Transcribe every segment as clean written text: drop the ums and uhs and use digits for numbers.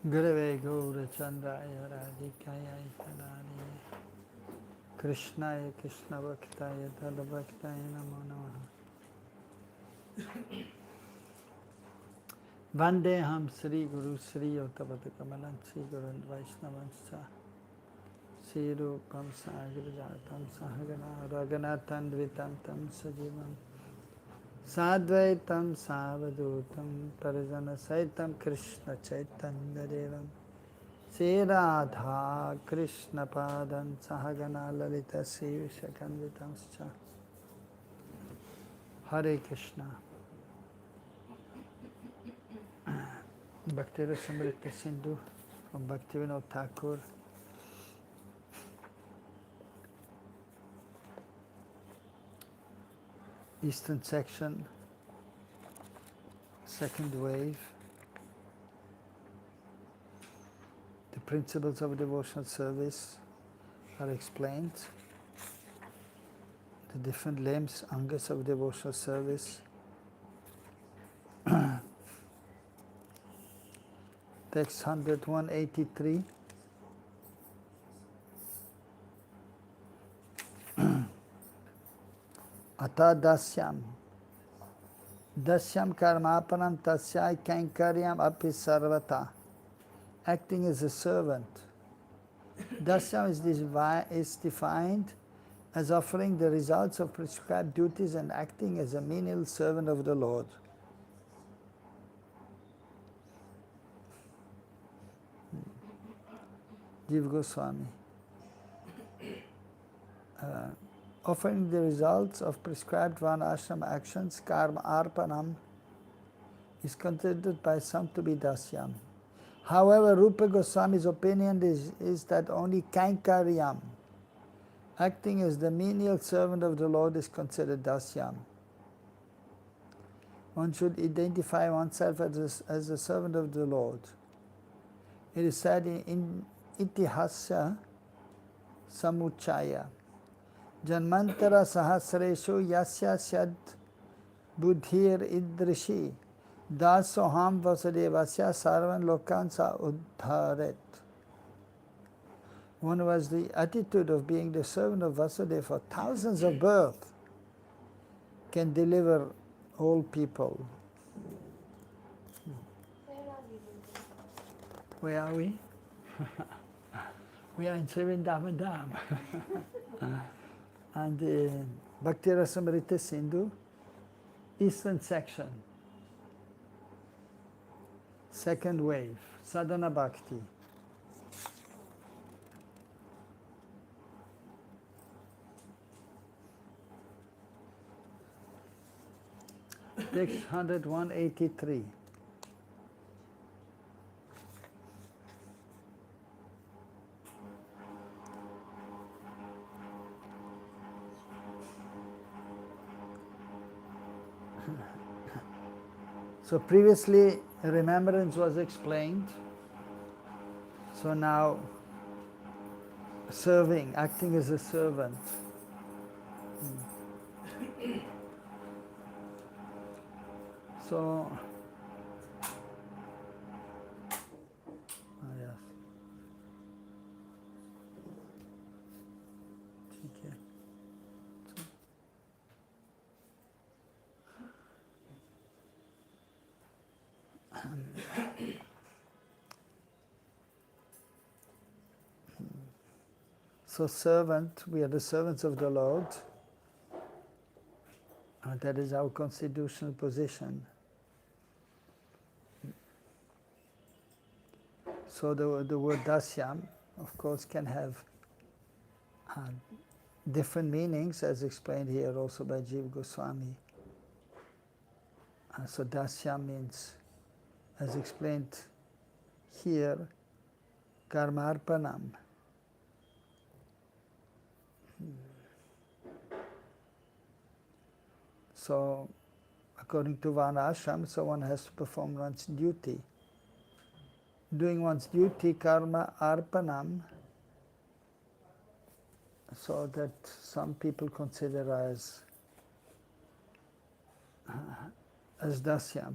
Gurave Gaura Chandraya Radhikaya Kadari Krishnaya Krishna Bhaktaya Tadabhaktaya Namo Namaha Vandeham Sri Guru Sri Ottavata Kamalam Sri Guru Vaishnavanscha Sri Rupam Sagrajatam Sahagana Raghunathan Dvitam Tam Sajivam Sadvaitam Savadutam Parijana Saitam Krishna Chaitanya Devam Sri Radha Krishna Padan Sahagana Lalita Sri Vishakanvitamscha Hare Krishna Bhakti Rasamrita Sindhu from Bhaktivinoda Thakur. Eastern section, second wave. The principles of devotional service are explained. The different limbs, angas of devotional service. Text 183. Ata dasyam. Dasyam karmapanam tasyai kankaryam api sarvata. Acting as a servant. Dasyam is defined as offering the results of prescribed duties and acting as a menial servant of the Lord. Jiva Goswami. Offering the results of prescribed varnashram actions, karma arpanam, is considered by some to be dasyam. However, Rupa Goswami's opinion is that only kankaryam, acting as the menial servant of the Lord, is considered dasyam. One should identify oneself as a servant of the Lord. It is said in Itihasya Samuchaya, Janmantara Sahasreshu Yasya Syad Buddhir Idrishi Dasoham Vasudevasya Sarvan Lokansa Uddharet. One who has the attitude of being the servant of Vasudeva for thousands of births can deliver all people. Where are we? We are in Srivindavan Dham. And Bhakti Rasamrita Sindhu, Eastern section, second wave, Sadhana Bhakti. Text 183. So previously remembrance was explained. So now serving, acting as a servant. So, yes. Okay. So servant, we are the servants of the Lord. That is our constitutional position. So the word dasyam, of course, can have different meanings, as explained here also by Jiva Goswami. So dasyam means, as explained here, karmarpanam. So, according to Varnashram, so one has to perform one's duty. Doing one's duty, karma arpanam, so that some people consider as dasyam.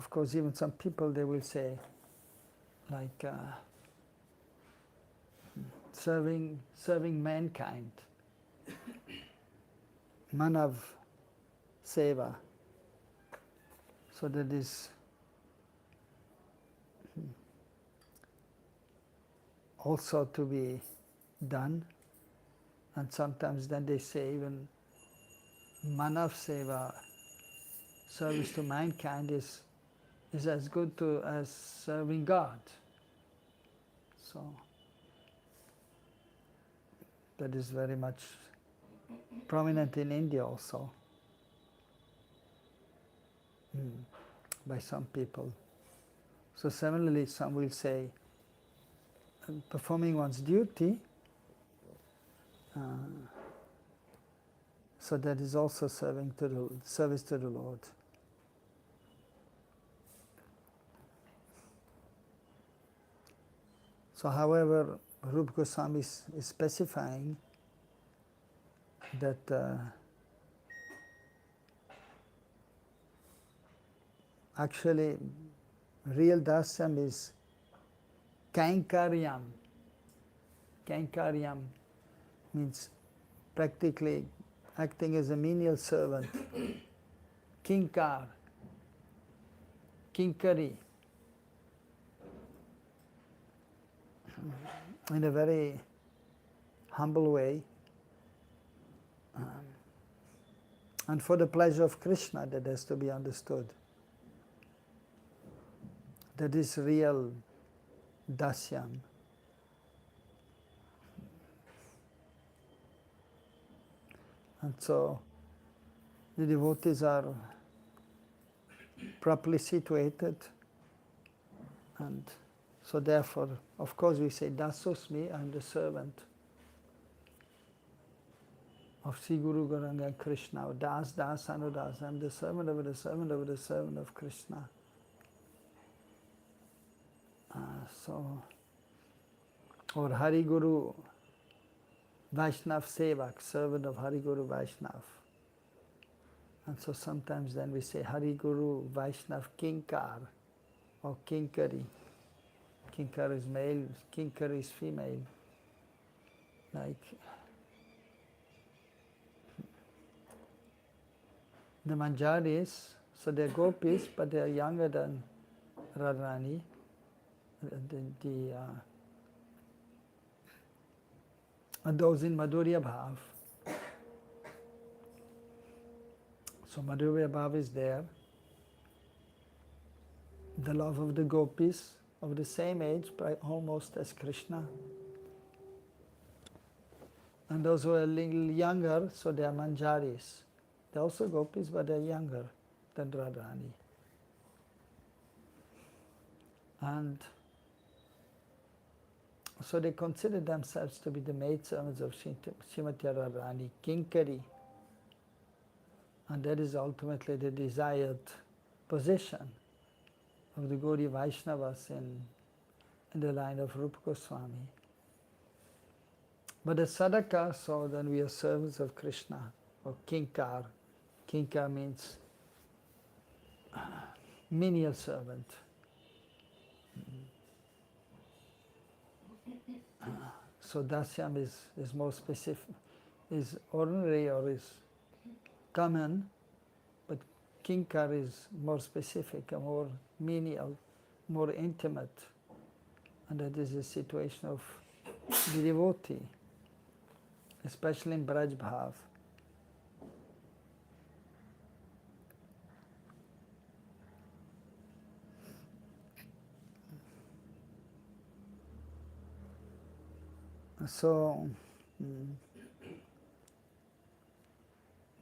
of course, even some people, they will say, like, serving mankind, manav seva. So that is also to be done. And sometimes then they say even manav seva, service to mankind, is as good as serving God. So that is very much prominent in India also, by some people. So similarly, some will say performing one's duty, so that is also service to the Lord. So however, Rupa Goswami is specifying that actually real dasyam is kainkaryam. Kainkaryam means practically acting as a menial servant. Kinkar, kinkari, in a very humble way, and for the pleasure of Krishna, that has to be understood. That is real dasyam. And so the devotees are properly situated, and so therefore, of course, we say Dasosmi, I am the servant of Sri Guru Gauranga Krishna, or Das Anudas, I am the servant of the servant of the servant of Krishna. Or Hari Guru Vaishnav Sevak, servant of Hari Guru Vaishnav. And so sometimes then we say Hari Guru Vaishnav Kinkar or Kinkari. Kinkar is male, Kinkari is female. Like the Manjaris, so they're gopis, but they are younger than Radharani. Those in Madhurya Bhav. So Madhurya Bhav is there. The love of the gopis of the same age, almost as Krishna. And those who are a little younger, so they are Manjaris. They're also gopis, but they're younger than Radharani. And so they consider themselves to be the maidservants of Srimati Radharani, Kinkari. And that is ultimately the desired position of the Gaudiya Vaishnavas in the line of Rupa Goswami. But as sadhaka, so then we are servants of Krishna, or Kinkar. Kinkar means menial servant. So dasyam is more specific, is ordinary or is common, but kinkar is more specific, more menial, more intimate. And that is the situation of the devotee, especially in Braj Bhav. So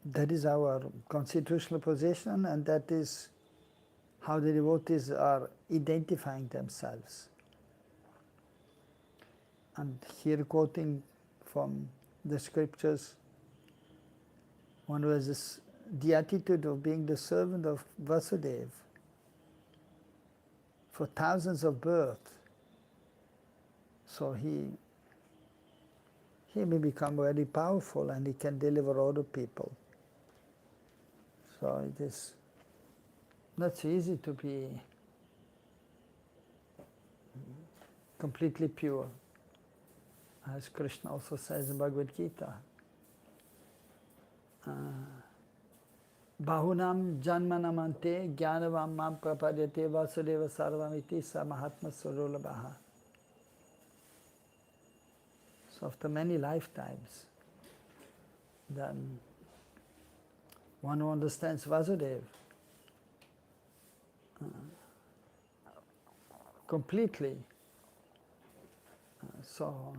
that is our constitutional position, and that is how the devotees are identifying themselves. And here quoting from the scriptures, one who has the attitude of being the servant of Vasudeva for thousands of births. So he may become very powerful and he can deliver other people. So it is not so easy to be completely pure, as Krishna also says in Bhagavad Gita. Bahunam janmanamante jnanavam mam prapadyate vasudeva sarvamiti sa mahatma surulabhaha. So after many lifetimes, then one who understands Vasudeva completely. So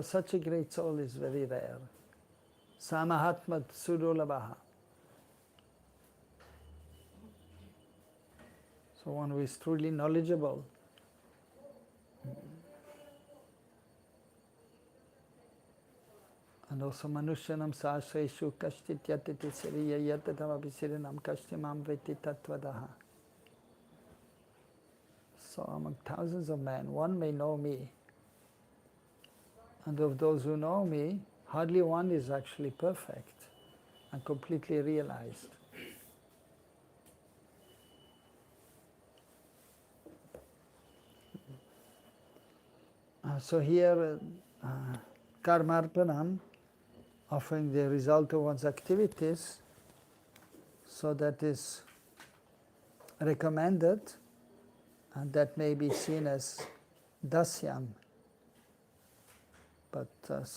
such a great soul is very rare. Samahatma Sudolabhaha. So one who is truly knowledgeable. And also Manushyanam Sahasreshu Kashtit Yatiti Siriya Yatadamapi Sirinam Kashtimam Veti Tatvadaha. So among thousands of men, one may know me. And of those who know me, hardly one is actually perfect and completely realized. So here, karmarpanam, offering the result of one's activities, so that is recommended, and that may be seen as dasyam. But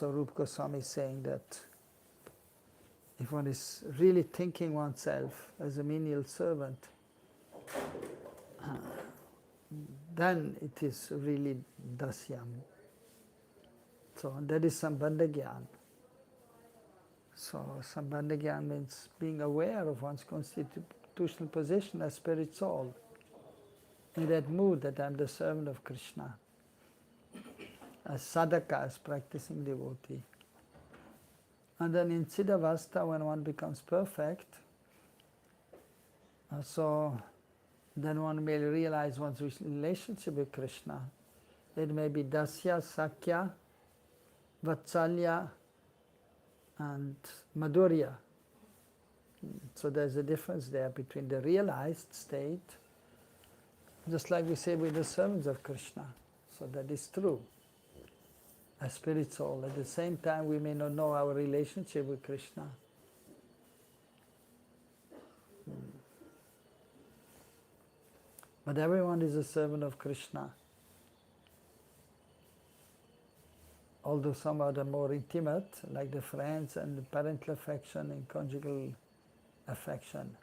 Rupa Goswami is saying that if one is really thinking oneself as a menial servant, then it is really dasyam. So that is sambandha gyan. So sambandha gyan means being aware of one's constitutional position as spirit soul, in that mood that I am the servant of Krishna, as sadhaka, as practicing devotee. And then in siddhavastha, when one becomes perfect, so then one may realize one's relationship with Krishna. It may be dasya, sakya, vatsalya, and madhurya. So there's a difference there between the realized state, just like we say with the servants of Krishna. So that is true. As spirit soul, at the same time we may not know our relationship with Krishna. But everyone is a servant of Krishna. Although some are the more intimate, like the friends and the parental affection and conjugal affection.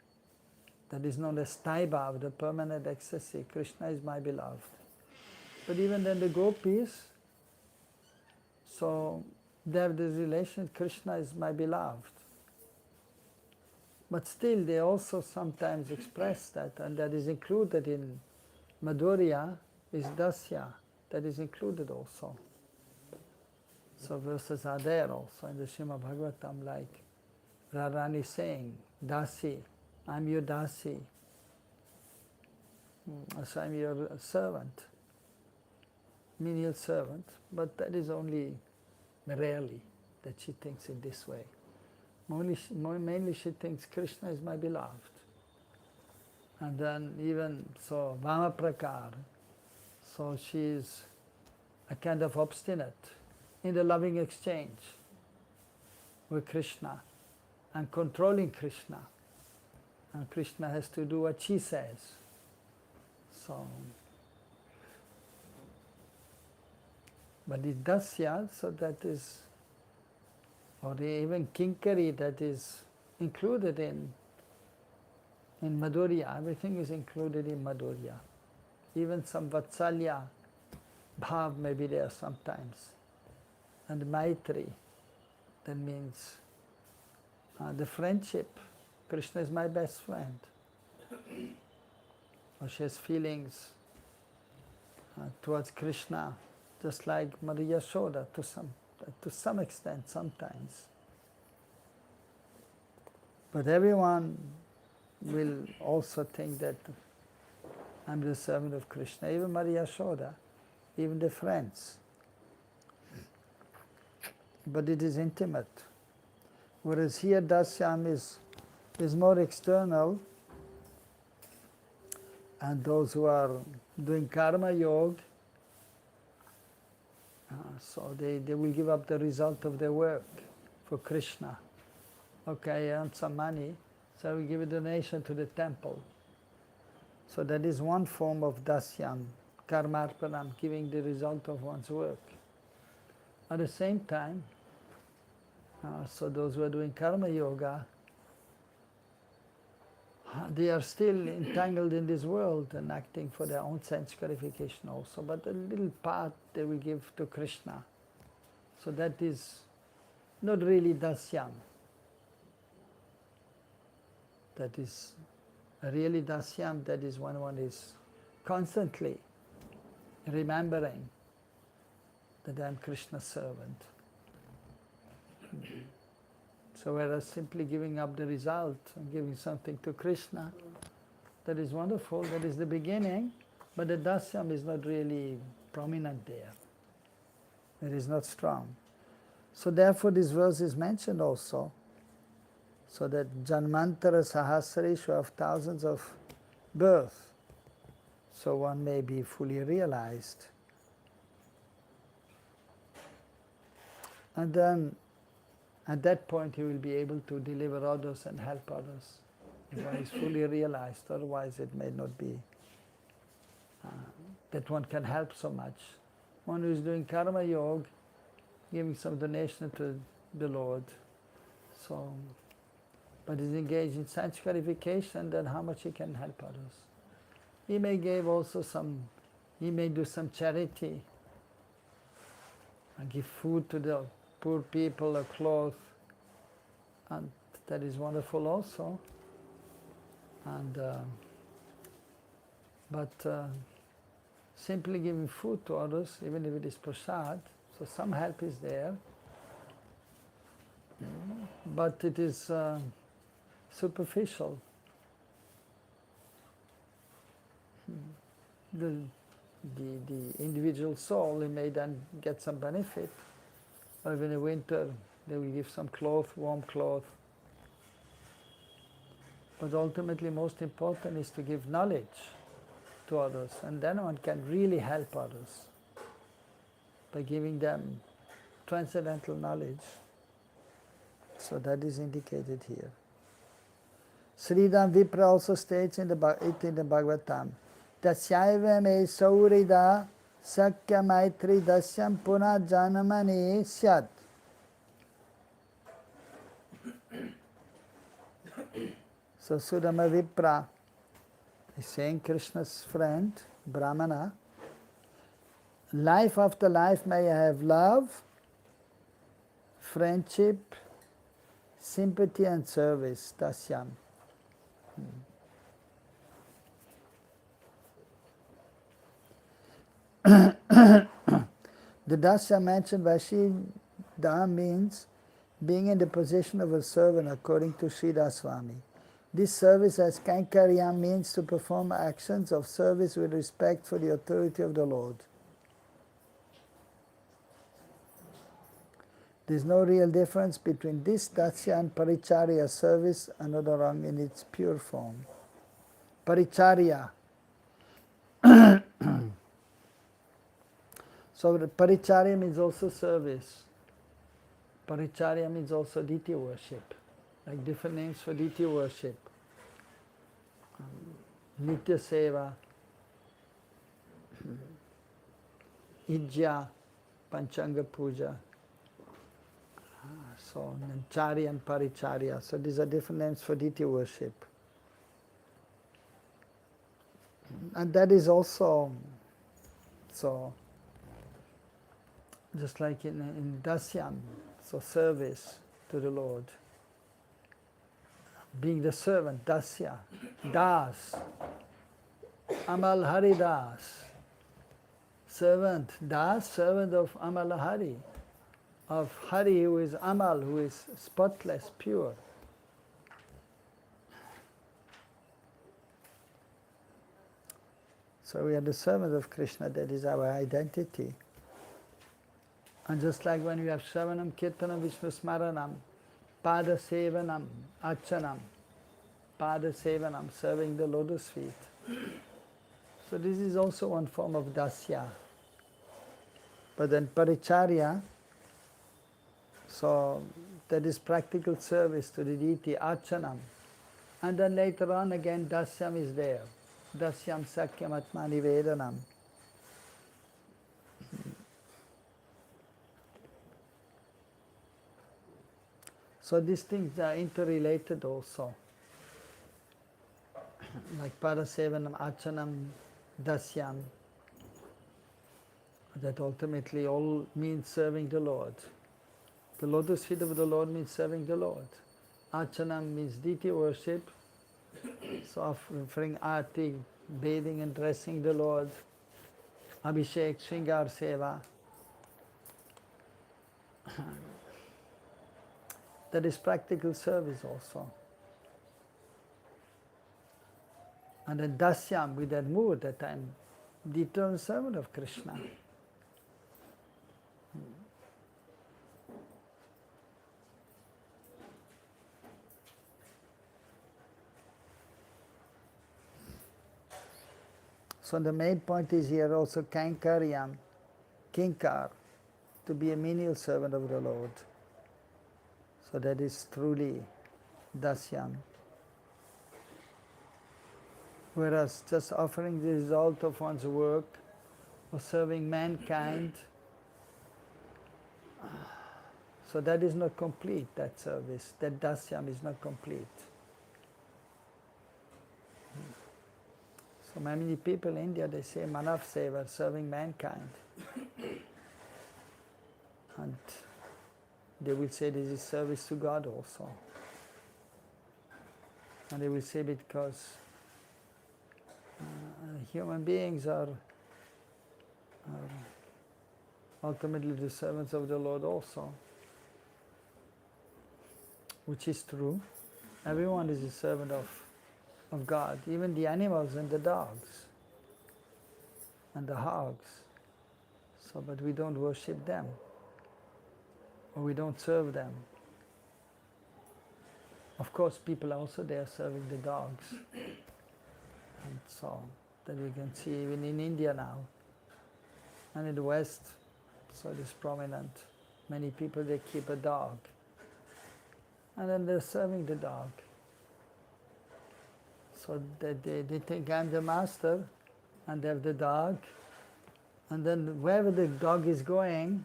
That is known as taibhav, the permanent ecstasy. Krishna is my beloved. But even then the gopis, so they have this relation, Krishna is my beloved. But still they also sometimes express that, and that is included in madhurya, is dasya, that is included also. So verses are there also in the Srimad Bhagavatam, like Radharani saying, Dasi, I'm your Dasi. So I'm your servant, menial servant, but that is only rarely that she thinks in this way. Mainly she thinks Krishna is my beloved. And then even so, Vama Prakar, so she is a kind of obstinate in the loving exchange with Krishna and controlling Krishna. And Krishna has to do what she says. So, but it dasya, so that is, or even kinkari, that is included in madhurya. Everything is included in madhurya. Even some vatsalya bhav may be there sometimes. And maitri, that means the friendship. Krishna is my best friend. Or she has feelings towards Krishna, just like Mother Yashoda to some extent sometimes. But everyone will also think that I'm the servant of Krishna, even Mother Yashoda, even the friends. But it is intimate. Whereas here Dasyam is more external, and those who are doing karma yoga, so they will give up the result of their work for Krishna. Okay, I earned some money, so I will give a donation to the temple. So that is one form of dasyam, karmarpanam, giving the result of one's work. At the same time, so those who are doing karma yoga, they are still entangled in this world and acting for their own sense gratification also, but a little part they will give to Krishna. So that is not really dasyam. That is really dasyam, that is when one is constantly remembering that I am Krishna's servant. So whereas simply giving up the result and giving something to Krishna, that is wonderful, that is the beginning, but the dasyam is not really prominent there. It is not strong. So therefore this verse is mentioned also, so that Janmantara Sahasreshu of thousands of births, so one may be fully realized. And then at that point he will be able to deliver others and help others. If one is fully realized, otherwise it may not be that one can help so much. One who is doing karma yoga, giving some donation to the Lord, so, but is engaged in sense gratification, then how much he can help others. He may give also he may do some charity and give food to the poor people, a cloth, and that is wonderful also. And but simply giving food to others, even if it is prasad, so some help is there, but it is superficial. The individual soul, he may then get some benefit, or even in winter they will give some cloth, warm cloth. But ultimately most important is to give knowledge to others, and then one can really help others by giving them transcendental knowledge. So that is indicated here. Sridham Vipra also states in the Bhagavatam, Tasyaiva me saurida sakya maitri dasyam puna janamani syat. So Sudama Vipra is saying, Krishna's friend, Brahmana, life after life may I have love, friendship, sympathy and service, dasyam. The dasya mentioned by Sridham means being in the position of a servant according to Sridhar Swami. This service as Kankarya means to perform actions of service with respect for the authority of the Lord. There is no real difference between this dasya and paricharya, service anodorang in its pure form. Paricharya. So the paricharya means also service. Paricharya means also deity worship, like different names for deity worship. Nitya Seva, Ijja, Panchanga Puja. So Charya and Paricharya. So these are different names for deity worship. And that is also, so just like in Dasyam, so service to the Lord. Being the servant, Dasya, Das, Amal Hari Das, servant, Das, servant of Amal Hari, of Hari who is Amal, who is spotless, pure. So we are the servant of Krishna, that is our identity. And just like when we have Shravanam, Kirtanam, Vishnu Smaranam, pada sevanam, archanam, pada sevanam, serving the lotus feet. So this is also one form of dasya. But then paricharya, so that is practical service to the deity, archanam. And then later on again dasyam is there. Dasyam sakyam atmani vedanam. So these things are interrelated also. Like parasevanam, archanam, dasyam. That ultimately all means serving the Lord. The lotus feet of the Lord means serving the Lord. Archanam means deity worship, so offering arti, bathing and dressing the Lord. Abhishek, Shringar Seva. That is practical service also. And then dasyam, with that mood that I am the eternal servant of Krishna. So the main point is here also kankaryam, kinkar, to be a menial servant of the Lord. So that is truly dasyam. Whereas just offering the result of one's work or serving mankind, so that is not complete, that service. That dasyam is not complete. So many people in India, they say manav seva, serving mankind. And they will say this is service to God also. And they will say because human beings are ultimately the servants of the Lord also. Which is true. Everyone is a servant of God, even the animals and the dogs and the hogs. So, but we don't worship them, or we don't serve them. Of course, people are also there serving the dogs. And so, that we can see even in India now, and in the West, so it is prominent. Many people, they keep a dog, and then they're serving the dog. So they think I'm the master, and they have the dog, and then wherever the dog is going,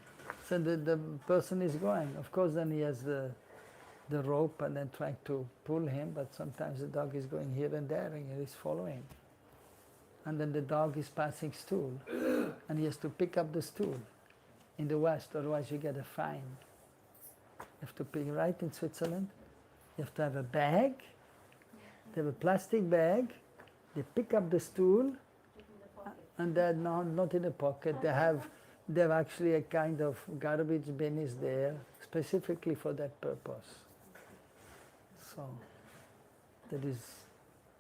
so the person is going. Of course, then he has the rope and then trying to pull him, but sometimes the dog is going here and there and he is following. And then the dog is passing stool, and he has to pick up the stool in the West, otherwise you get a fine. You have to pick, right in Switzerland, you have to have a bag, they have a plastic bag, they pick up the stool, and they're not in a pocket, they have actually a kind of garbage bin is there, specifically for that purpose. So, that is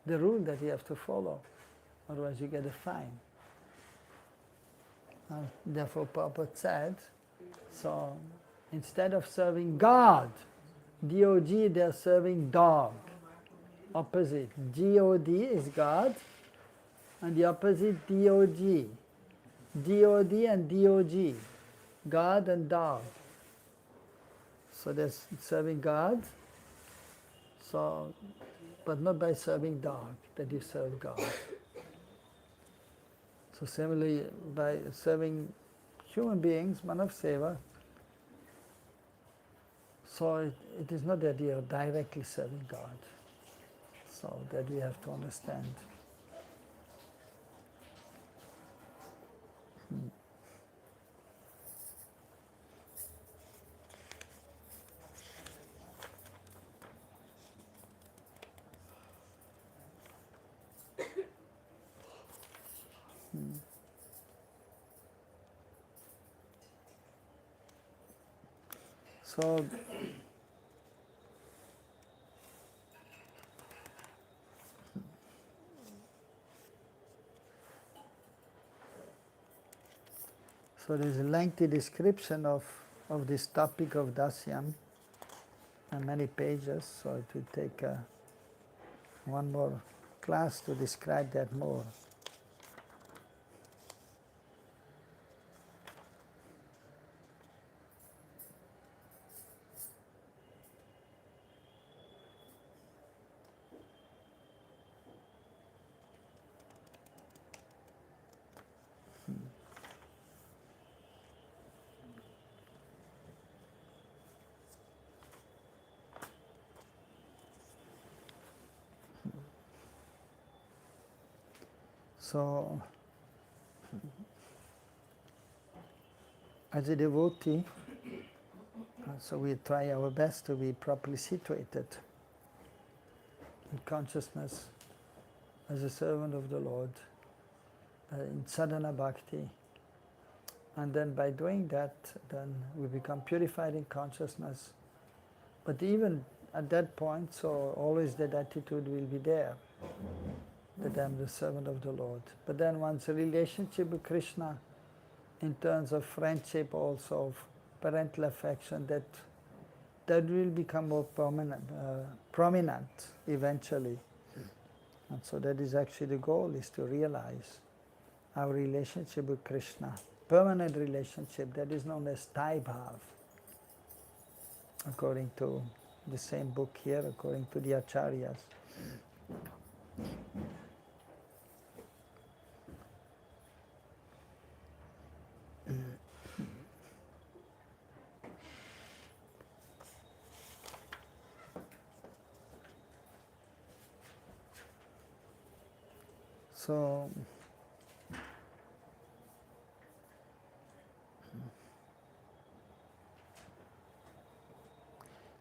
the rule that you have to follow, otherwise you get a fine. Therefore Prabhupada said, so instead of serving God, D-O-G, they are serving dog. Opposite. G-O-D is God, and the opposite D-O-G. D-O-D and D-O-G. God and dog. So they're serving God, so, but not by serving dog, that you serve God. So similarly, by serving human beings, manav seva, so it is not that you are directly serving God. So that we have to understand. So there is a lengthy description of this topic of dasyam. and many pages, so it will take one more class to describe that more. So, as a devotee, so we try our best to be properly situated in consciousness as a servant of the Lord, in sadhana bhakti. And then by doing that, then we become purified in consciousness. But even at that point, so always that attitude will be there, that I'm the servant of the Lord. But then once a relationship with Krishna, in terms of friendship also, of parental affection, that will become more prominent eventually. And so that is actually the goal, is to realize our relationship with Krishna. Permanent relationship, that is known as Thai Bhav, according to the same book here, according to the Acharyas.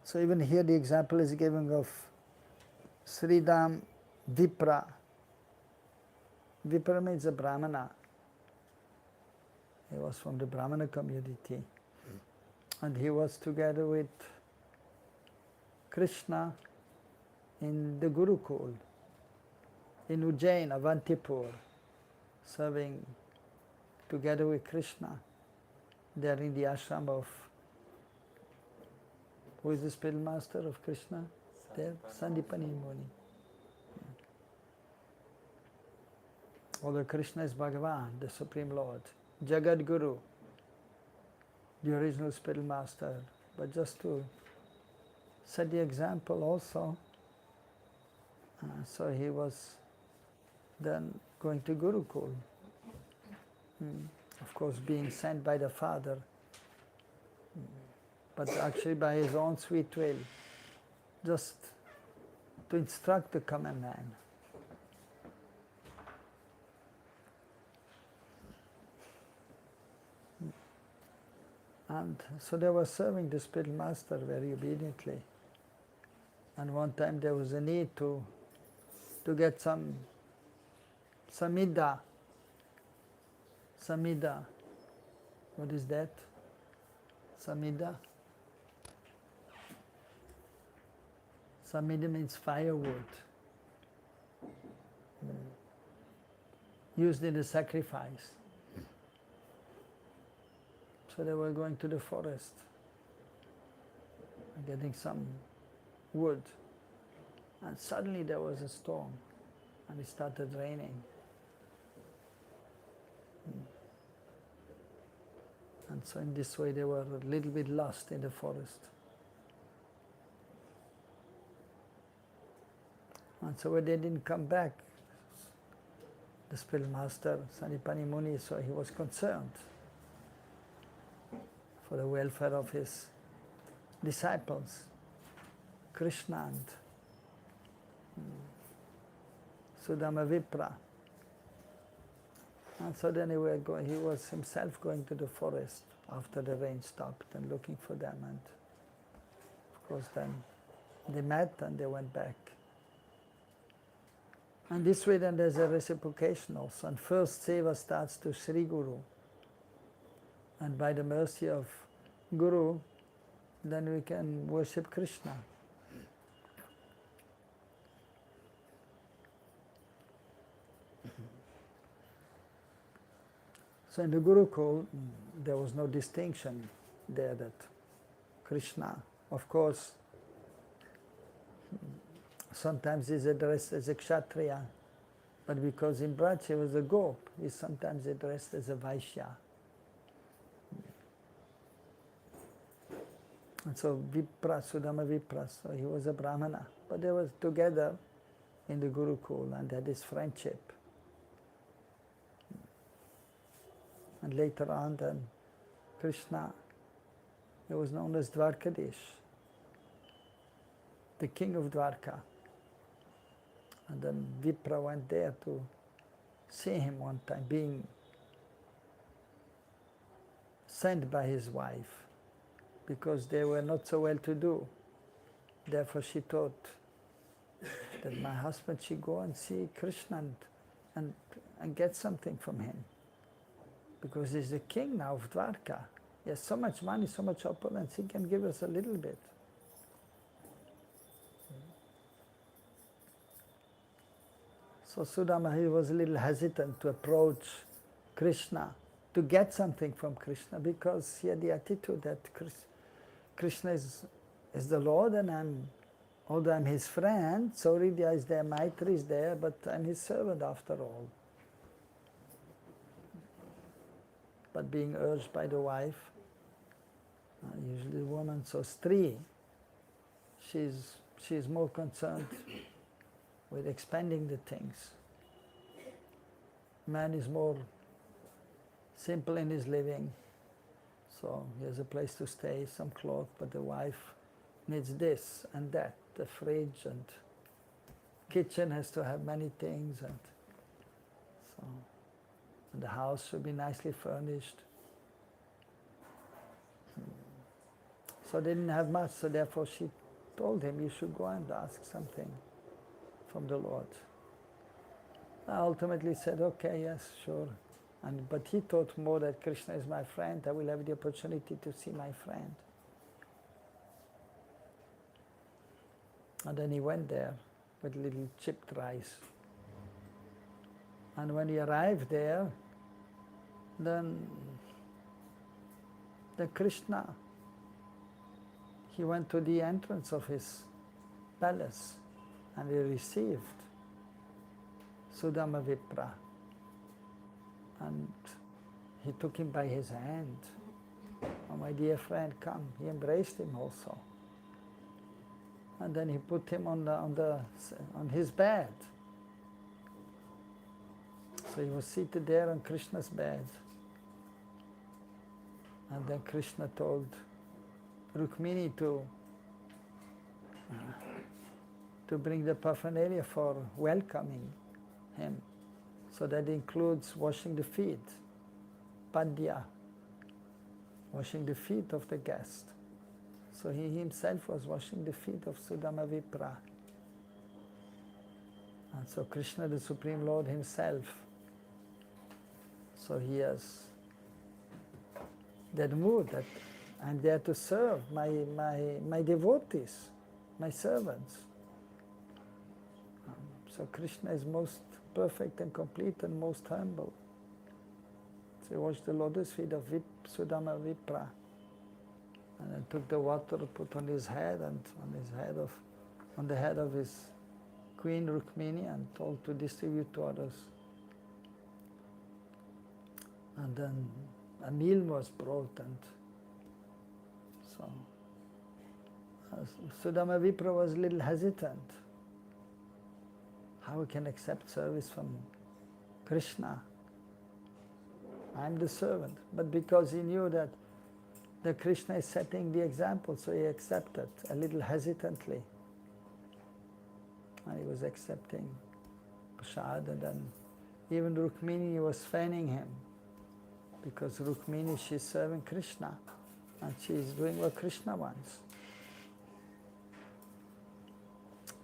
So even here the example is given of Sridham Vipra. Vipra means a Brahmana. He was from the Brahmana community. And he was together with Krishna in the Gurukul, in Ujjain, Avantipur, serving together with Krishna. There in the ashram of, who is the spiritual master of Krishna? There, Sandipani Muni. Although Krishna is Bhagavan, the Supreme Lord, Jagat Guru, the original spiritual master. But just to set the example also, so he was then going to Gurukul. Of course, being sent by the father, but actually by his own sweet will, just to instruct the common man. And so they were serving the spiritual master very obediently. And one time there was a need to get some samida. Samida. What is that? Samida? Samida means firewood. Used in the sacrifice. So they were going to the forest, getting some wood. And suddenly there was a storm, and it started raining. And so in this way they were a little bit lost in the forest. And so when they didn't come back, the spiritual master, Sanipani Muni, so he was concerned for the welfare of his disciples, Krishna and Sudama Vipra. And so then he was himself going to the forest after the rain stopped and looking for them. And of course then they met and they went back. And this way then there's a reciprocation also. And first seva starts to Sri Guru. And by the mercy of Guru, then we can worship Krishna. So in the Gurukul, there was no distinction there that Krishna, of course, Sometimes he's addressed as a Kshatriya, but because in Braj he was a Gop, he's sometimes addressed as a Vaishya. And so Vipra, Sudama Vipra, so he was a Brahmana, but they were together in the Gurukul and had this friendship. And later on then Krishna, he was known as Dwarkadish, the king of Dwarka. And then Vipra went there to see him one time, being sent by his wife, because they were not so well to do. Therefore she thought that my husband should go and see Krishna and get something from him. Because he's the king now of Dwarka. He has so much money, so much opulence, he can give us a little bit. So Sudama, he was a little hesitant to approach Krishna, to get something from Krishna, because he had the attitude that Krishna is the Lord, and although I'm his friend, Saurya is there, Maitri is there, but I'm his servant after all. But being urged by the wife, usually the woman, so Stri, she's more concerned with expanding the things. Man is more simple in his living, so he has a place to stay, some clothes, but the wife needs this and that, the fridge and kitchen has to have many things, and so and the house should be nicely furnished. So they didn't have much, so therefore she told him, you should go and ask something from the Lord. I ultimately said, okay, yes, sure. But he thought more that Krishna is my friend, I will have the opportunity to see my friend. And then he went there with little chipped rice. And when he arrived there, then Krishna, he went to the entrance of his palace and he received Sudama Vipra. And he took him by his hand. Oh, my dear friend, come. He embraced him also. And then he put him on his bed. So he was seated there on Krishna's bed. And then Krishna told Rukmini to bring the paraphernalia for welcoming him. So that includes washing the feet, padya, washing the feet of the guest. So he himself was washing the feet of Sudama Vipra. And so Krishna, the Supreme Lord himself, so he has that mood that I'm there to serve my devotees, my servants. So Krishna is most perfect and complete and most humble. So he washed the lotus feet of Sudama Vipra, and then took the water, put on his head and on the head of his queen Rukmini, and told to distribute to others. And then a meal was brought, and so Sudama Vipra was a little hesitant. How we can accept service from Krishna? I'm the servant. But because he knew that Krishna is setting the example, so he accepted a little hesitantly. And he was accepting prasad, and then even Rukmini was fanning him, because Rukmini, she's serving Krishna and she's doing what Krishna wants.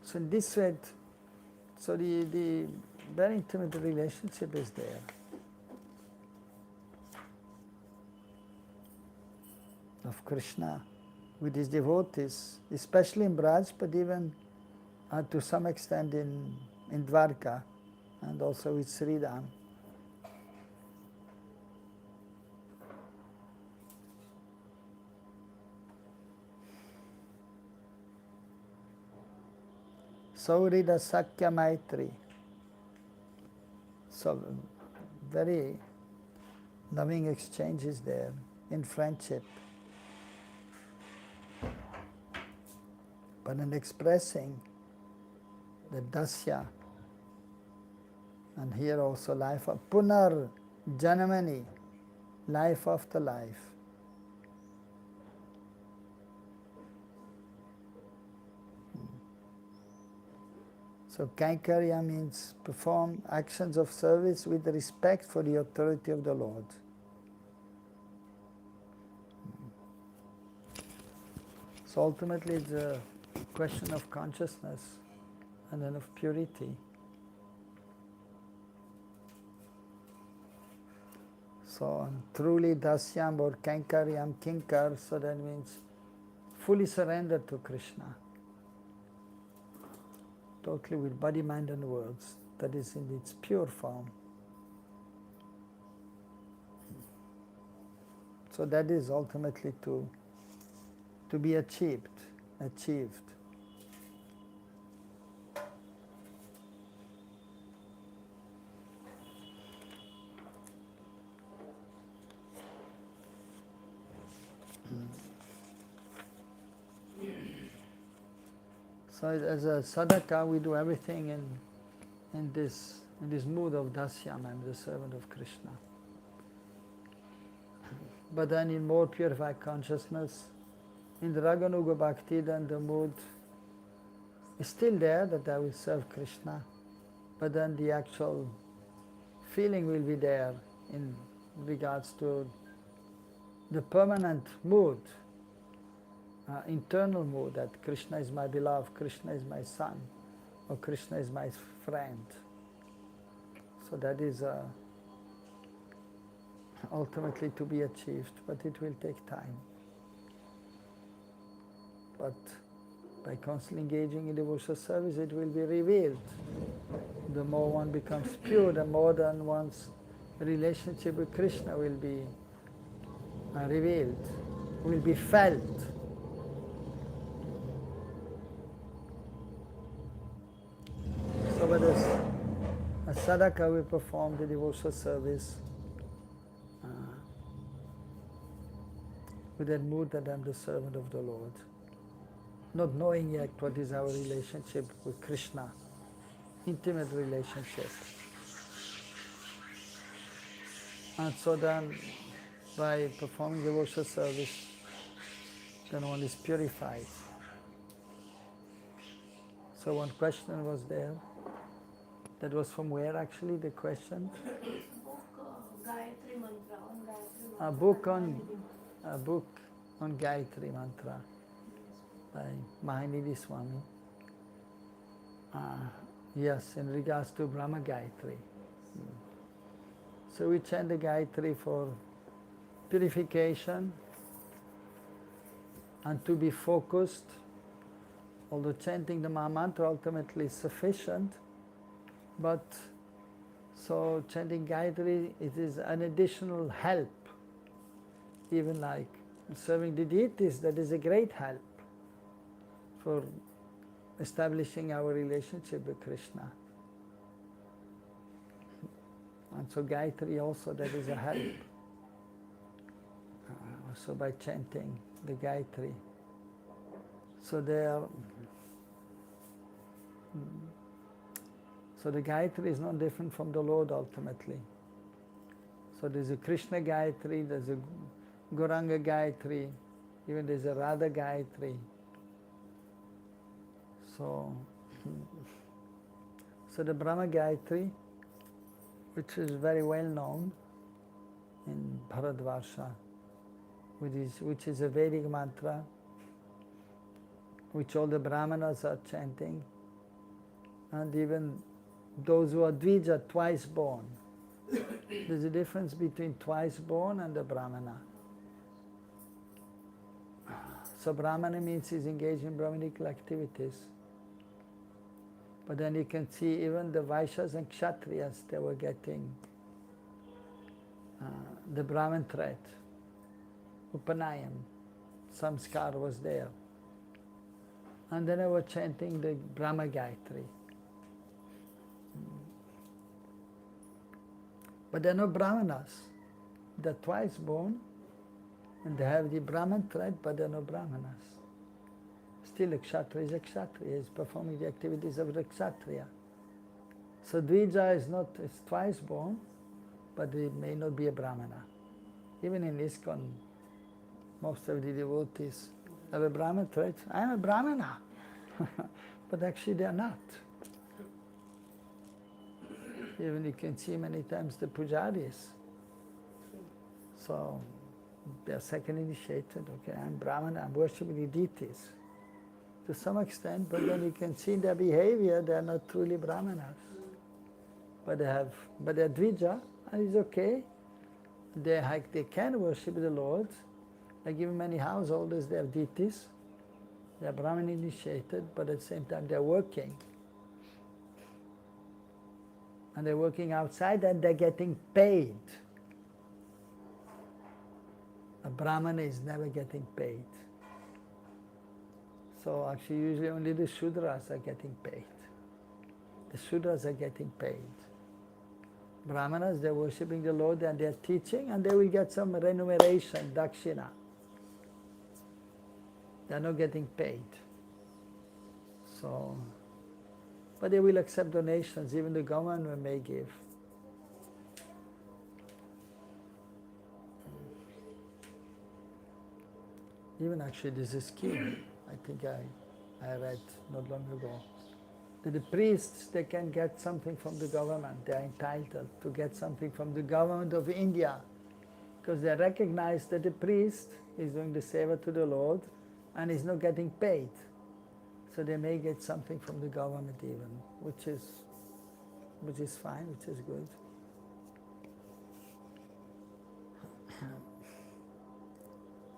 So in this way, so the very intimate relationship is there. Of Krishna with his devotees, especially in Braj, but even to some extent in Dwarka, and also with Sridham. Saurida Sakya Maitri. So very loving exchanges there in friendship. But in expressing the dasya, and here also life of Punar Janamani, life after life. So Kaikarya means perform actions of service with respect for the authority of the Lord. So ultimately it's a question of consciousness and then of purity. So truly dasyam or kankaryam kinkar, so that means fully surrendered to Krishna. Totally with body, mind and words. That is in its pure form. So that is ultimately to be achieved. So as a sadhaka, we do everything in this mood of dasyam. I'm the servant of Krishna. But then in more purified consciousness, in the Raganuga Bhakti, then the mood is still there that I will serve Krishna, but then the actual feeling will be there in regards to the permanent mood, internal mood that Krishna is my beloved, Krishna is my son, or Krishna is my friend. So that is ultimately to be achieved, but it will take time. But by constantly engaging in devotional service, it will be revealed. The more one becomes pure, the more than one's relationship with Krishna will be revealed, will be felt. So but as sadhaka, we perform the devotional service with that mood that I'm the servant of the Lord, not knowing yet what is our relationship with Krishna, intimate relationship. And so then, by performing devotional service, then one is purified. So one question was there. That was from where actually, the question? Gayatri Mantra, on Gayatri Mantra. A book on Gayatri Mantra by Mahanidhi Swami. Yes, in regards to Brahma Gayatri. So we chant the Gayatri for purification and to be focused. Although chanting the Mahamantra ultimately is sufficient, but so chanting Gayatri, it is an additional help. Even like serving the deities, that is a great help for establishing our relationship with Krishna. And so Gayatri also, that is a help. So by chanting the Gayatri. So so the Gayatri is not different from the Lord ultimately. So there's a Krishna Gayatri, there's a Gauranga Gayatri, even there's a Radha Gayatri. So the Brahma Gayatri, which is very well known in Bharatvarsha, which is a Vedic mantra, which all the Brahmanas are chanting, and even those who are Dvija, twice born. There's a difference between twice born and the Brahmana. So Brahmana means he's engaged in Brahminical activities. But then you can see even the Vaishyas and Kshatriyas, they were getting the Brahman thread. Upanayam, samskar was there. And then I was chanting the Brahma Gayatri. But there are no Brahmanas. They're twice born, and they have the Brahman thread, but there are no Brahmanas. Still a Kshatriya is a Kshatriya, is performing the activities of the Kshatriya. So Dvija is not, it's twice born, but it may not be a Brahmana. Even in ISKCON, most of the devotees have a Brahman thread. I am a Brahmana, but actually they are not. Even you can see many times the pujaris. So they are second initiated, okay, I'm Brahmana, I'm worshipping the deities. To some extent, but then you can see in their behavior, they are not truly Brahmanas. But they're Dvija, and it's okay. They can worship the Lord. Like even many householders, they have deities. They are Brahman initiated, but at the same time they're working. And they're working outside and they're getting paid. A Brahmana is never getting paid. So actually usually only the Shudras are getting paid. The Shudras are getting paid. Brahmanas, they're worshipping the Lord and they're teaching and they will get some remuneration, dakshina. They're not getting paid. So, but they will accept donations, even the government may give. Even actually there's a scheme, I think I read not long ago, that the priests, they can get something from the government. They are entitled to get something from the government of India because they recognize that the priest is doing the seva to the Lord and is not getting paid. So they may get something from the government even, which is fine, which is good.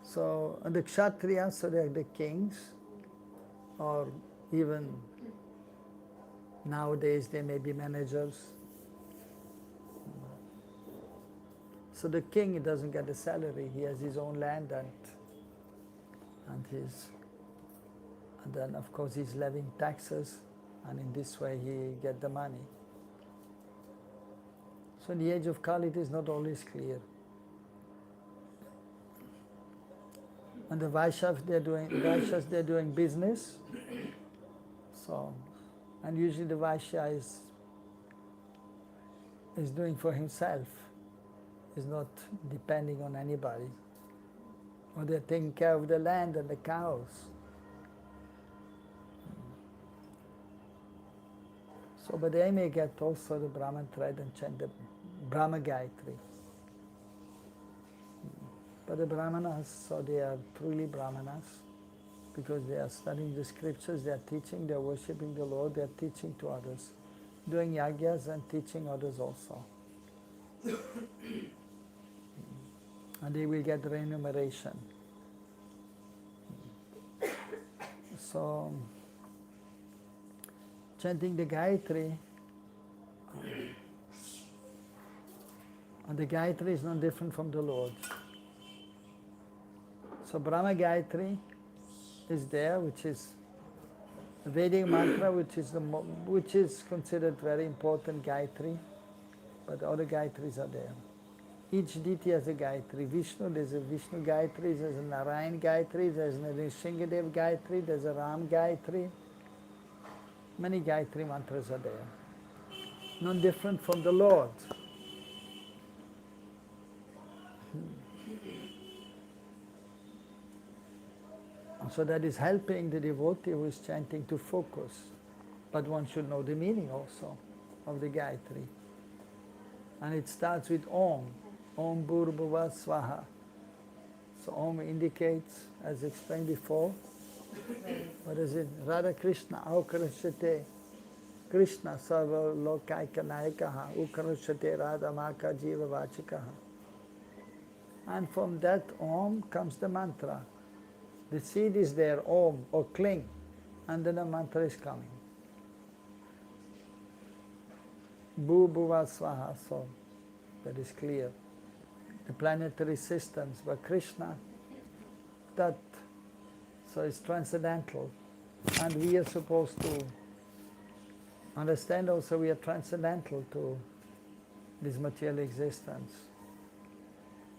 So the Kshatriyas, so they are the kings, or even nowadays they may be managers. So the king, he doesn't get a salary, he has his own land and then of course he's levying taxes, and in this way he get the money. So in the age of Kali it is not always clear. And the Vaishyas, they're doing business. So, and usually the Vaishya is doing for himself, is not depending on anybody. Or they're taking care of the land and the cows. So, but they may get also the Brahman thread and chant the Brahma Gayatri. But the Brahmanas, so they are truly Brahmanas because they are studying the scriptures, they are teaching, they are worshipping the Lord, they are teaching to others, doing yagyas and teaching others also. And they will get remuneration. So, chanting the Gayatri, and the Gayatri is not different from the Lord. So Brahma Gayatri is there, which is the Vedic mantra, which is considered very important Gayatri, but other Gayatris are there. Each deity has a Gayatri. Vishnu, there's a Vishnu Gayatri, there's a Narayan Gayatri, there's a Nrishingadev Gayatri, there's a Ram Gayatri. Many Gayatri mantras are there. Not different from the Lord. So that is helping the devotee who is chanting to focus. But one should know the meaning also of the Gayatri. And it starts with Om. Om Bhurbhuva Swaha. So Om indicates, as explained before, what is it? Radha Krishna, Aukarashate. Krishna Sarva Lokaika Naikaha, Ukarashate Radha Maka Jiva Vachikaha. And from that Om comes the mantra. The seed is there, Om, or cling, and then the mantra is coming. Bhu Bhuva Swaha, so that is clear. The planetary systems, but Krishna, that, so it's transcendental. And we are supposed to understand also we are transcendental to this material existence,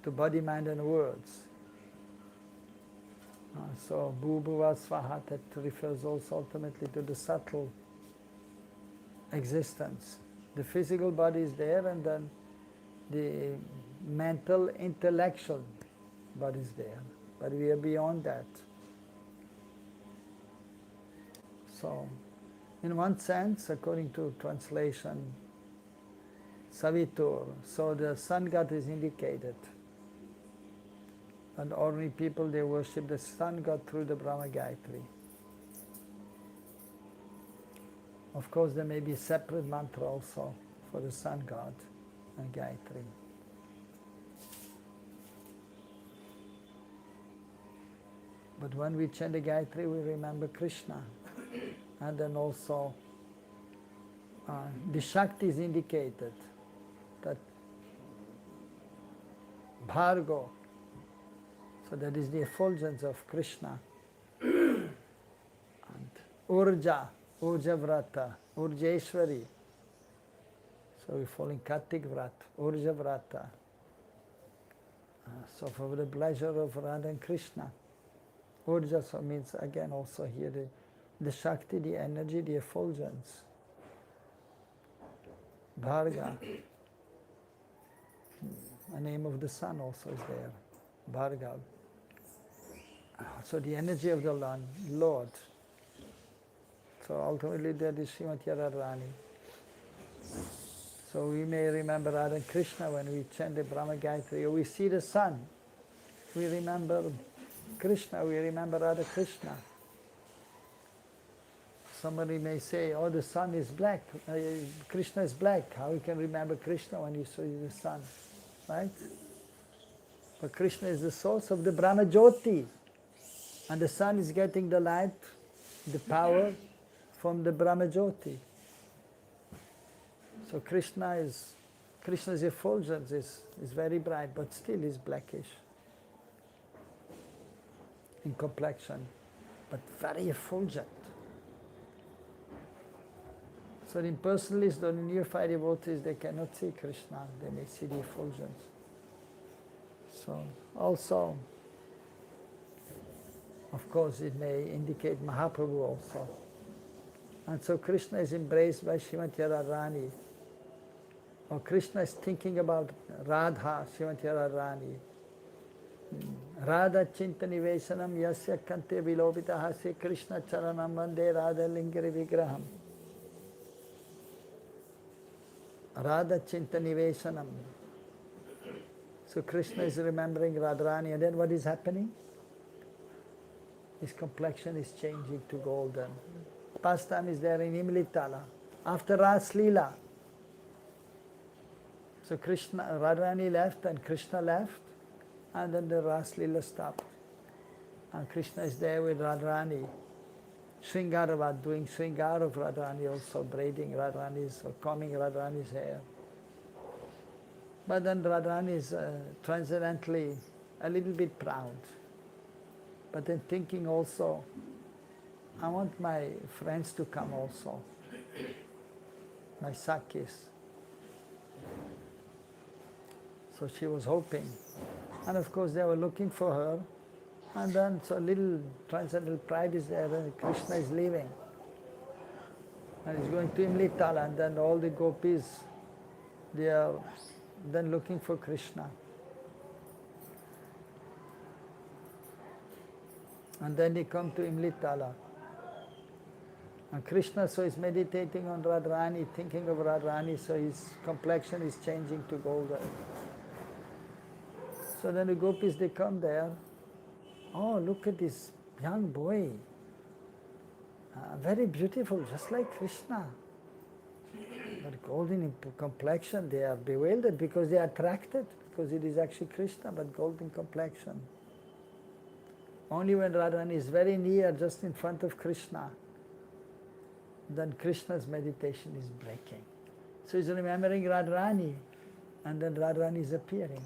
to body, mind and words. So Bhubhuva Svaha, that refers also ultimately to the subtle existence. The physical body is there, and then the mental, intellectual body is there. But we are beyond that. So, in one sense, according to translation, Savitur, so the sun god is indicated. And ordinary people, they worship the sun god through the Brahma Gayatri. Of course, there may be a separate mantra also for the sun god and Gayatri. But when we chant the Gayatri, we remember Krishna. And then also, the Shakti is indicated, that Bhargo, so that is the effulgence of Krishna. And Urja, Urja Vrata, Urjeshwari. So we fall in Kartik Vrat, Urja Vrata. So for the pleasure of Radha and Krishna. Urja so means again also here the Shakti, the energy, the effulgence. Bharga, the name of the sun also is there, Bhargav. So the energy of the Lord. So ultimately that is Srimati Radharani. So we may remember Radha and Krishna when we chant the Brahma Gayatri, or we see the sun. We remember Krishna, we remember Radha Krishna. Somebody may say, oh, the sun is black, Krishna is black. How you can remember Krishna when you see the sun, right? But Krishna is the source of the Brahma Jyoti. And the sun is getting the light, the power from the Brahma Jyoti. So Krishna's effulgence is very bright, but still is blackish in complexion, but very effulgent. So the impersonalists or the neophyte devotees, they cannot see Krishna, they may see the effulgence. So also, of course, it may indicate Mahaprabhu also. And so Krishna is embraced by Srimati Radharani. Or Krishna is thinking about Radha, Srimati Radharani. Radha Chintanivesanam Yasya Kante Vilobita Hase Krishna Charanam Vande Radha Lingari Vigraham. Radha Chintanivesanam. So Krishna is remembering Radharani, and then what is happening? His complexion is changing to golden. Pastime is there in Imlitala. After Ras Leela. So Radharani left and Krishna left, and then the Ras Leela stopped. And Krishna is there with Radharani. Shringaravad, doing Shringar of Radharani, also braiding Radharani's, or combing Radharani's hair. But then Radharani is transcendently a little bit proud. But then thinking also, I want my friends to come also, my Sakhis. So she was hoping. And of course they were looking for her. And then so a little transcendental pride is there, and Krishna is leaving. And he's going to Imlitala, and then all the gopis, they are then looking for Krishna. And then they come to Imlitala. And Krishna so is meditating on Radharani, thinking of Radharani, so his complexion is changing to golden. So then the gopis, they come there. Oh, look at this young boy. Very beautiful, just like Krishna. But golden in complexion, they are bewildered because they are attracted, because it is actually Krishna, but golden complexion. Only when Radharani is very near, just in front of Krishna, then Krishna's meditation is breaking. So he's remembering Radharani, and then Radharani is appearing.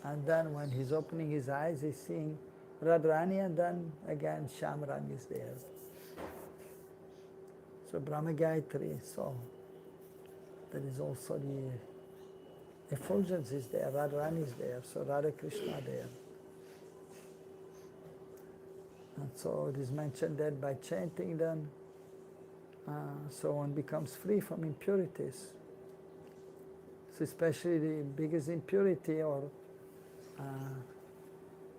And then when he's opening his eyes, he's seeing Radharani, and then again Shamrang is there. So Brahma Gayatri, so that is also the effulgence is there, Radharani is there, so Radha Krishna there. And so it is mentioned that by chanting them, so one becomes free from impurities. So especially the biggest impurity or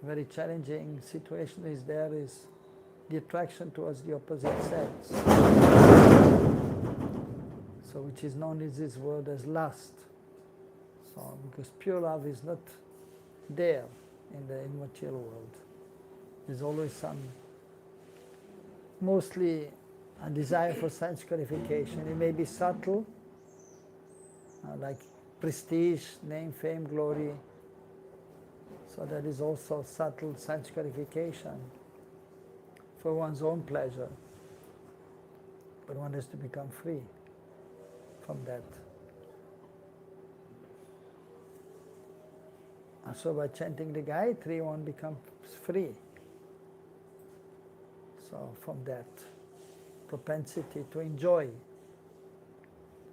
very challenging situation is the attraction towards the opposite sex. So which is known in this world as lust. So because pure love is not there in the immaterial world. There's always some, mostly a desire for sense gratification. It may be subtle, like prestige, name, fame, glory. So that is also subtle sense gratification for one's own pleasure. But one has to become free from that. And so by chanting the Gayatri, one becomes free. So from that propensity to enjoy,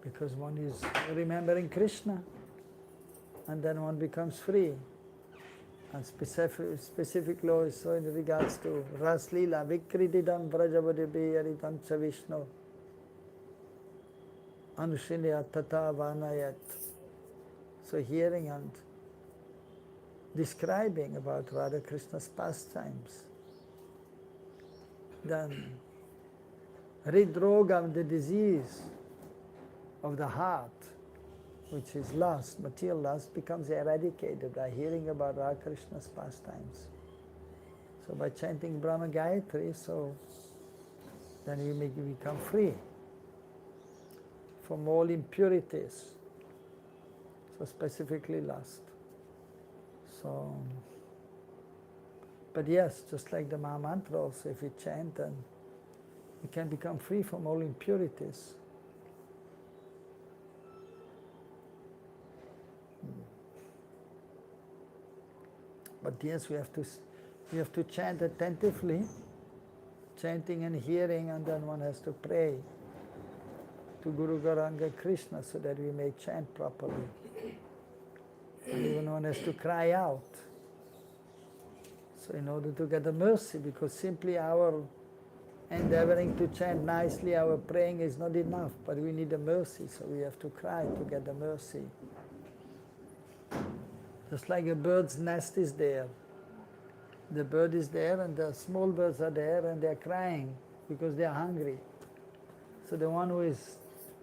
because one is remembering Krishna, and then one becomes free. And specifically also in regards to Ras Leela, Vikritidam Vrajavadibhi Aritam Cha Vishnu Anushinya Tata Vanayat. So hearing and describing about Radha Krishna's pastimes. Then Hridrogam, the disease of the heart, which is lust, material lust, becomes eradicated by hearing about Radha Krishna's pastimes. So by chanting Brahma Gayatri, so then you may become free from all impurities, so specifically lust. So, but yes, just like the Maha Mantra also, if you chant, then you can become free from all impurities. But yes, we have to chant attentively, chanting and hearing, and then one has to pray to Guru Gauranga Krishna so that we may chant properly. And even one has to cry out. So in order to get the mercy, because simply our endeavoring to chant nicely, our praying is not enough, but we need the mercy, so we have to cry to get the mercy. Just like a bird's nest is there. The bird is there and the small birds are there and they're crying because they're hungry. So the one who is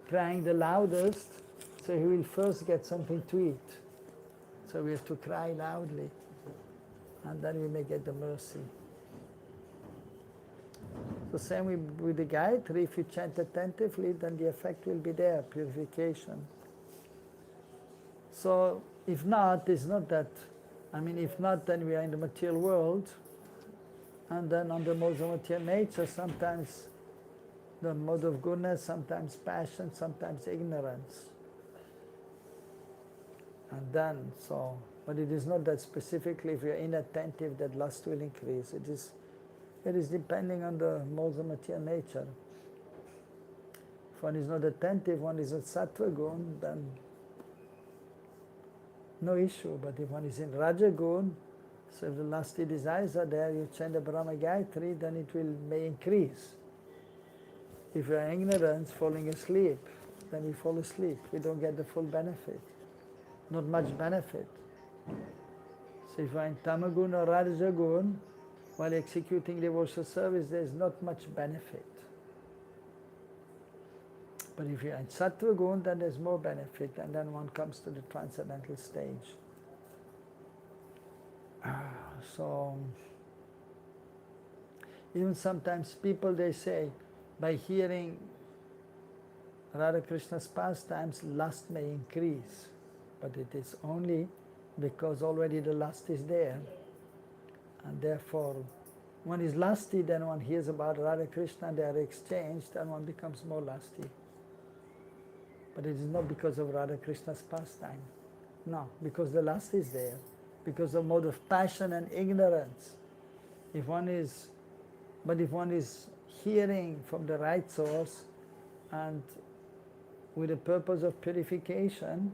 crying the loudest, so he will first get something to eat. So we have to cry loudly and then we may get the mercy. So same with the Gayatri, if you chant attentively, then the effect will be there, purification. So if not, it's not that, if not, then we are in the material world, and then on the modes of material nature, sometimes the mode of goodness, sometimes passion, sometimes ignorance. And then, but it is not that specifically if you are inattentive that lust will increase. It is depending on the modes of material nature. If one is not attentive, one is at sattva gun, then no issue. But if one is in rajagun, so if the lusty desires are there, you chant the Brahma Gayatri, then it may increase. If you are in ignorance, falling asleep, then we fall asleep. We don't get the full benefit. Not much benefit. So if you are in tamagun or rajagun, while executing devotional service, there is not much benefit. But if you are in sattva gun, then there's more benefit, and then one comes to the transcendental stage. So, even sometimes people, they say, by hearing Radha Krishna's pastimes, lust may increase. But it is only because already the lust is there. And therefore, one is lusty, then one hears about Radha Krishna, they are exchanged, and one becomes more lusty. But it is not because of Radha Krishna's pastime. No, because the lust is there. Because of mode of passion and ignorance. If one is hearing from the right source and with the purpose of purification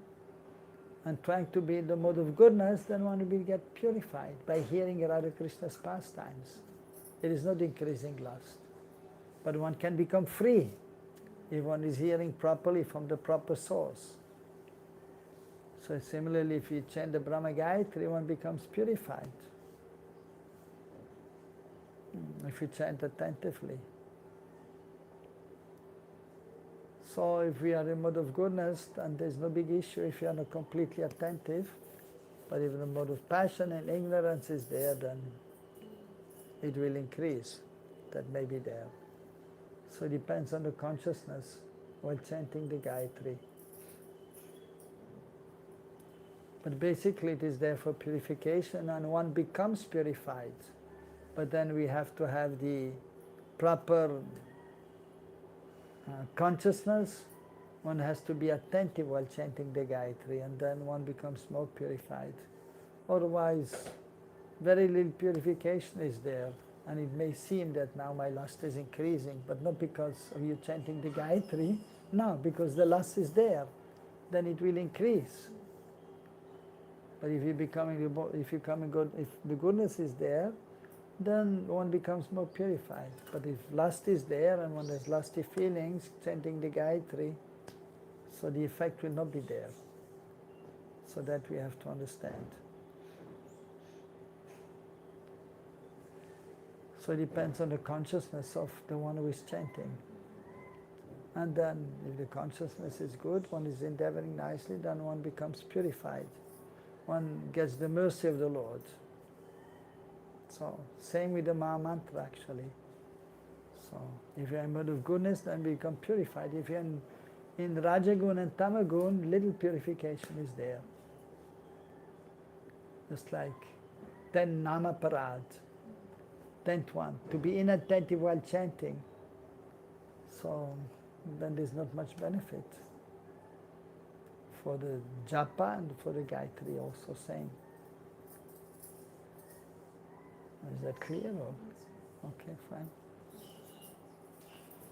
and trying to be in the mode of goodness, then one will get purified by hearing Radha Krishna's pastimes. It is not increasing lust. But one can become free if one is hearing properly from the proper source. So similarly, if you chant the Brahma Gayatri, one becomes purified. If you chant attentively. So if we are in mode of goodness, then there's no big issue if you are not completely attentive. But if the mode of passion and ignorance is there, then it will increase. That may be there. So it depends on the consciousness while chanting the Gayatri. But basically it is there for purification, and one becomes purified. But then we have to have the proper consciousness. One has to be attentive while chanting the Gayatri, and then one becomes more purified. Otherwise, very little purification is there, and it may seem that now my lust is increasing, but not because of you chanting the Gayatri, no, because the lust is there, then it will increase. But if the goodness is there, then one becomes more purified. But if lust is there and one has lusty feelings, chanting the Gayatri, so the effect will not be there. So that we have to understand. So it depends on the consciousness of the one who is chanting. And then if the consciousness is good, one is endeavoring nicely, then one becomes purified. One gets the mercy of the Lord. So, same with the Maha Mantra actually. So, if you are in mode of goodness, then become purified. If you are in Rajagun and Tamagun, little purification is there. Just like 10 Namaparad, 10th one, to be inattentive while chanting. So, then there's not much benefit. For the japa and for the Gayatri also same. Is that clear? Or? Okay, fine.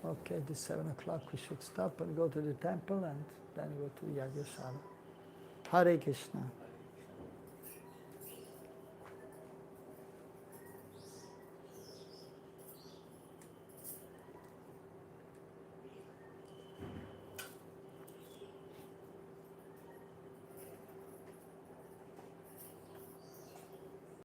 Okay, it is 7 o'clock. We should stop and go to the temple and then go to Yagyashala. Hare Krishna.